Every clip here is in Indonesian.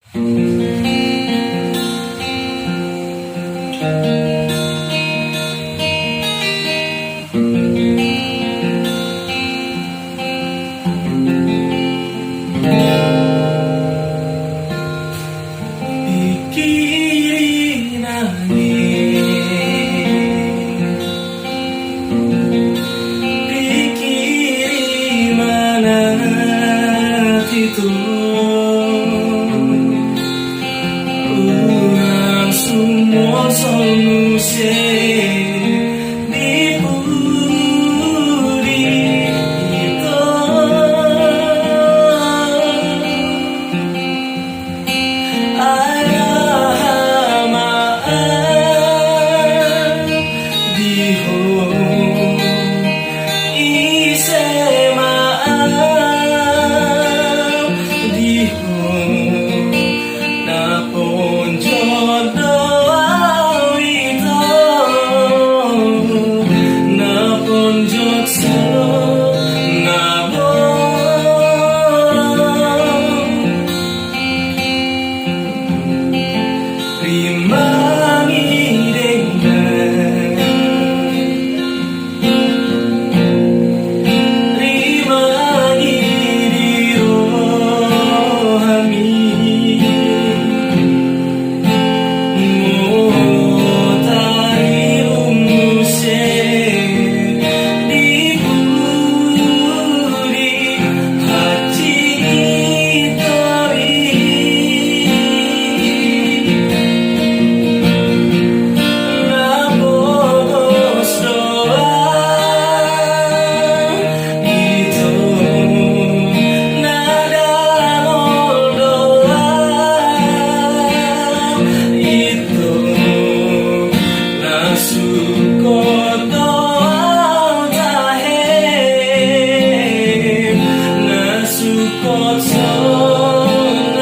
Pikkiri Pikkiri mana itu urang semua solusi diburi itu ayah maaf diho ise maaf diho napon jodoh itu napon jodoh nabon rimangi dengan rimangi dirohami ngotari umuse diburi hati tori Nabos doa itu nadamol doa itu nasukot doa tahe nasukot sonatimo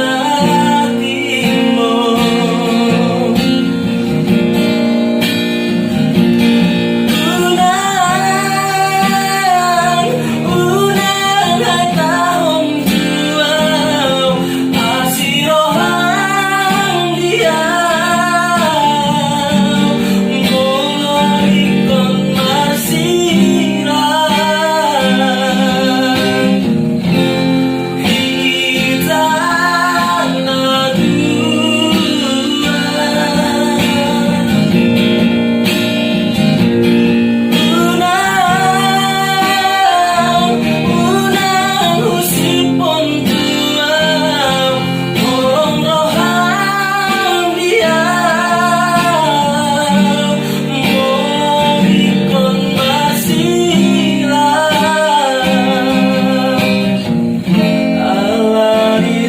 unang ay taong juaw asirohang diyaw ngolorikon masirang hitang na dua unang usipon tuaw hong rohang diyaw ngolorikon masirang ala di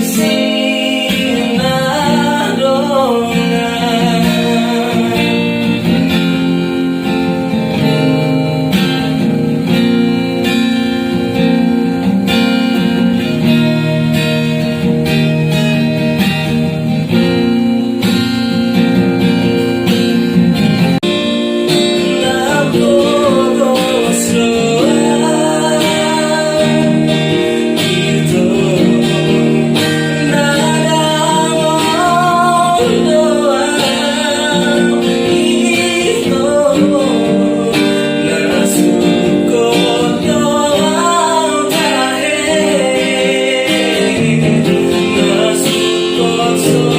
So